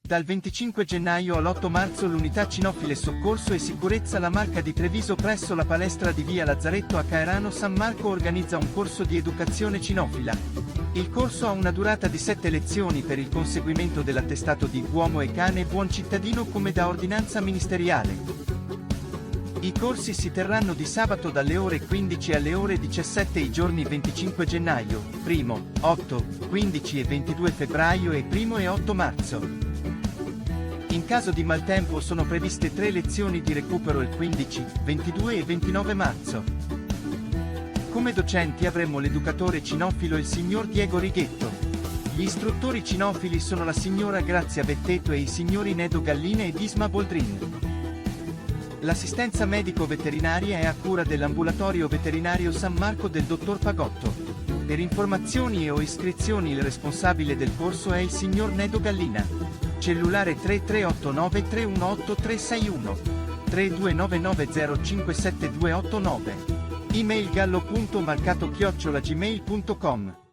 Dal 25 gennaio all'8 marzo l'unità cinofile Soccorso e Sicurezza La Marca di Treviso presso la palestra di via Lazzaretto a Caerano San Marco organizza un corso di educazione cinofila. Il corso ha una durata di 7 lezioni per il conseguimento dell'attestato di uomo e cane buon cittadino come da ordinanza ministeriale. I corsi si terranno di sabato dalle ore 15 alle ore 17 i giorni 25 gennaio, 1, 8, 15 e 22 febbraio e 1 e 8 marzo. In caso di maltempo sono previste 3 lezioni di recupero il 15, 22 e 29 marzo. Come docenti avremo l'educatore cinofilo il signor Diego Righetto. Gli istruttori cinofili sono la signora Grazia Betteto e i signori Nedo Gallina ed Isma Boldrin. L'assistenza medico-veterinaria è a cura dell'ambulatorio veterinario San Marco del dottor Pagotto. Per informazioni e o iscrizioni il responsabile del corso è il signor Nedo Gallina. Cellulare 3389 318 361 3299057289. Email gallo.marcato@gmail.com